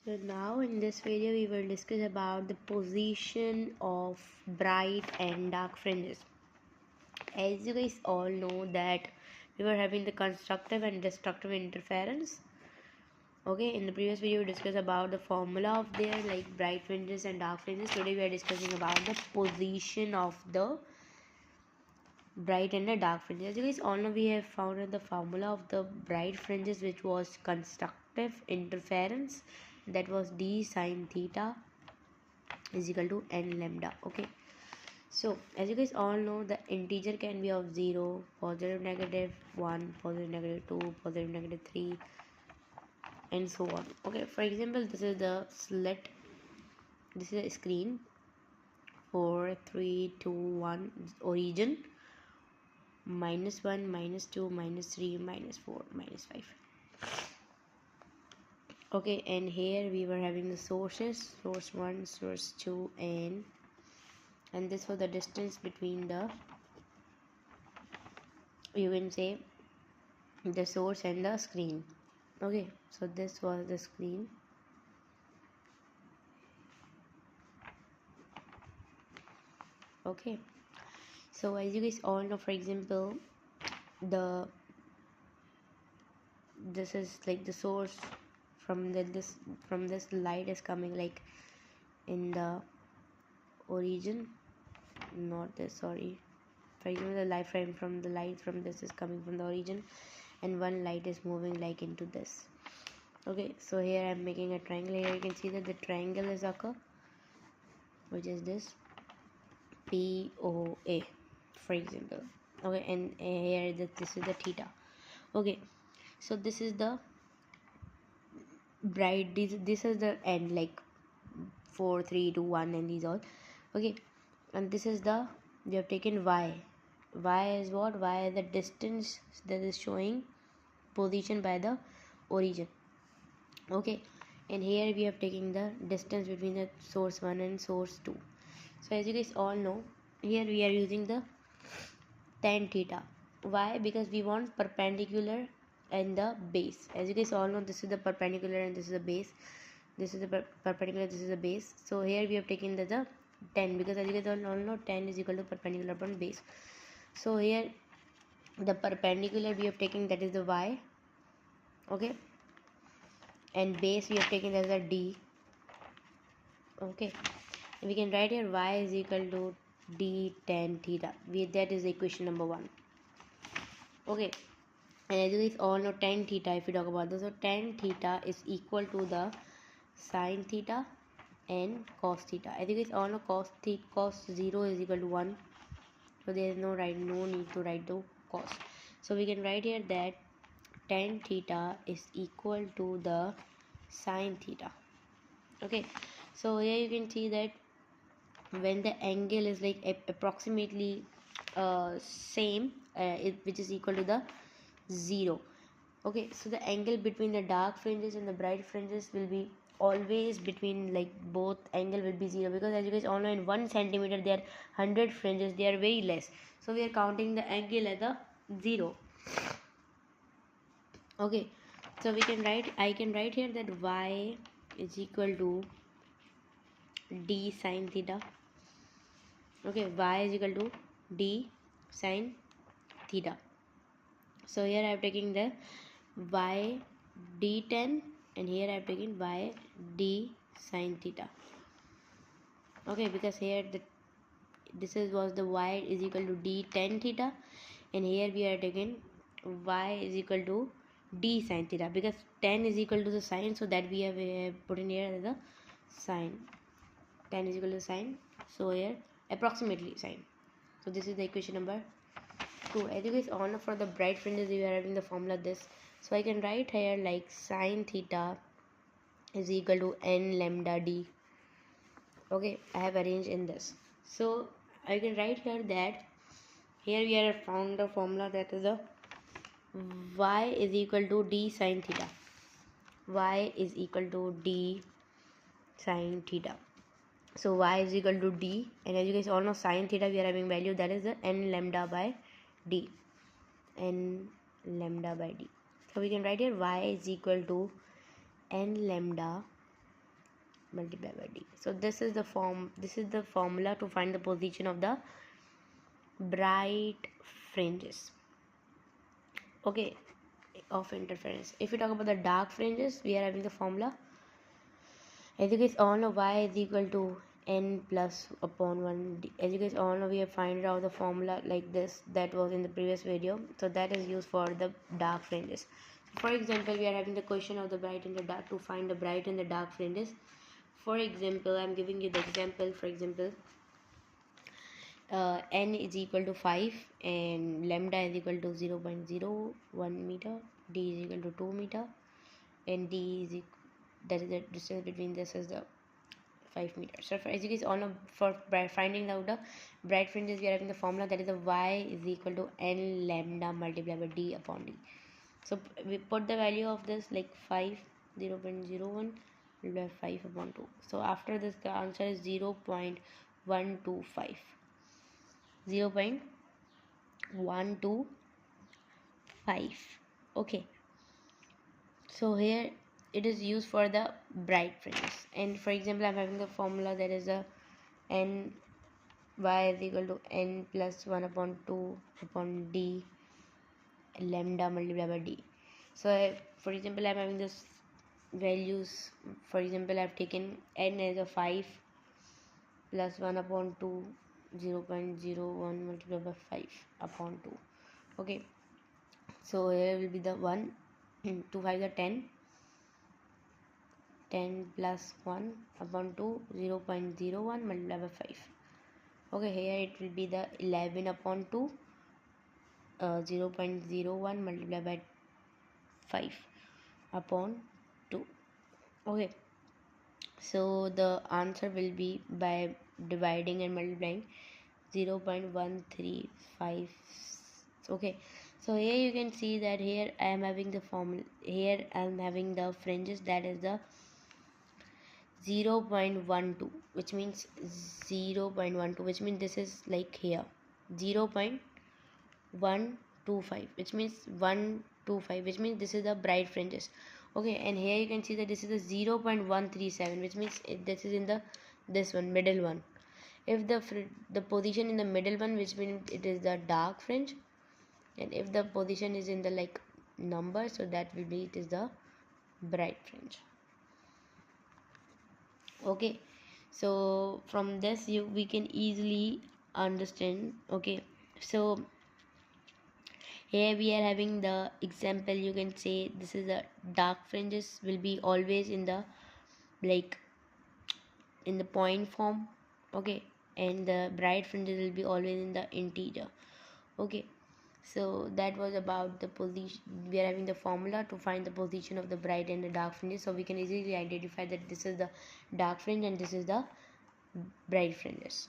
So now in this video we will discuss about the position of bright and dark fringes. As you guys all know that we were having the constructive and destructive interference. Okay, in the previous video we discussed about the formula of their like bright fringes and dark fringes. Today we are discussing about the position of the bright and the dark fringes. As you guys all know, we have found the formula of the bright fringes, which was constructive interference, that was d sine theta is equal to n lambda. Okay, so as you guys all know, the integer can be of 0, positive, negative 1, positive, negative 2, positive, negative 3, and so on. Okay, for example, this is the slit, this is a screen, 4 3 2 1 origin, -1 -2 -3 -4 -5. Okay, and here we were having the sources, source 1, source 2, and this was the distance between the, you can say, the source and the screen. Okay, so this was the screen. Okay, so as you guys all know, for example, this is like the source from this light is coming like in the origin, not this, sorry. For example, the light from this is coming from the origin, and one light is moving like into this. Okay, so here I'm making a triangle. Here you can see that the triangle is occur, which is this POA, for example. Okay, and here this is the theta. Okay, so this is the bright, this is the end, like 4 3 2 1 and these all. Okay, and this is the, we have taken y is what? Y is the distance that is showing position by the origin. Okay, and here we have taken the distance between the source 1 and source 2. So as you guys all know, here we are using the tan theta. Why? Because we want perpendicular and the base. As you guys all know, this is the perpendicular and this is the base. This is the perpendicular, this is the base. So here we have taken the 10, because as you guys all know, 10 is equal to perpendicular upon base. So here the perpendicular we have taken, that is the y. Okay, and base we have taken as a d. Okay, we can write here y is equal to d tan theta. That is equation number 1. Okay, and as you guys all know, tan theta, if we talk about this, so tan theta is equal to the sine theta and cos theta. As you guys all know, cos 0 is equal to 1, so there is no need to write the cos. So we can write here that tan theta is equal to the sine theta. Okay, so here you can see that when the angle is like approximately same, which is equal to the 0. Okay, so the angle between the dark fringes and the bright fringes will be always between, like, both angle will be 0, because as you guys all know, in 1 centimeter there are 100 fringes, they are very less, so we are counting the angle as a 0. Okay, so I can write here that y is equal to d sine theta. Okay, y is equal to d sine theta. So here I am taking the y d10, and here I am taking y d sine theta. Okay, because here was the y is equal to d tan theta, and here we are taking y is equal to d sine theta, because tan is equal to the sine, so that we have put in here as the sine. Tan is equal to sine, so here approximately sine. So this is the equation number 2. As you guys all know, for the bright fringes we are having the formula this, so I can write here like sine theta is equal to n lambda d. Okay, I have arranged in this, so I can write here that here we are found the formula, that is the y is equal to d sine theta. Y is equal to d sine theta. So y is equal to d, and as you guys all know, sine theta we are having value, that is the n lambda by d. N lambda by d. So we can write here y is equal to n lambda multiplied by d. So this is the formula to find the position of the bright fringes, okay, of interference. If we talk about the dark fringes, we are having the formula, as you guys all know, y is equal to n plus upon 1 d. As you guys all know, we have find out the formula like this, that was in the previous video. So that is used for the dark fringes. For example, we are having the question of the bright and the dark, to find the bright and the dark fringes. For example, I'm giving you the example. For example, n is equal to 5 and lambda is equal to 0.01 meter, d is equal to 2 meter, and d is that is the distance between this is the 5 meters. So for, as you guys all know, for finding out the bright fringes, we are having the formula, that is the y is equal to n lambda multiplied by d upon d. So we put the value of this like 5, 0.01 by 5 upon 2. So after this, the answer is 0.125. 0.125. Okay. So here it is used for the bright fringes. And for example, I'm having the formula, that is a n y is equal to n plus 1 upon 2 upon d lambda multiplied by d. So for example, I'm having this values. For example, I've taken n as a 5 plus 1 upon 2, 0.01 multiplied by 5 upon 2. Okay, so here will be the 1 2 5 are 10 plus 1 upon 2, 0.01 multiplied by 5. Okay, here it will be the 11 upon 2, 0.01 multiplied by 5 upon 2. Okay, so the answer will be by dividing and multiplying 0.135. Okay, so here you can see that here I am having the formula, here I am having the fringes, that is the 0.12, which means 0.12, which means this is like here 0.125, which means 125, which means this is the bright fringes. Okay, and here you can see that this is the 0.137, which means this is in the this one middle one. If the position in the middle one, which means it is the dark fringe, and if the position is in the like number, so that will be it is the bright fringe. Okay, so from this we can easily understand. Okay, so here we are having the example. You can say this is the dark fringes will be always in the like in the point form. Okay, and the bright fringes will be always in the integer. Okay, so that was about the position. We are having the formula to find the position of the bright and the dark fringes, so we can easily identify that this is the dark fringe and this is the bright fringes.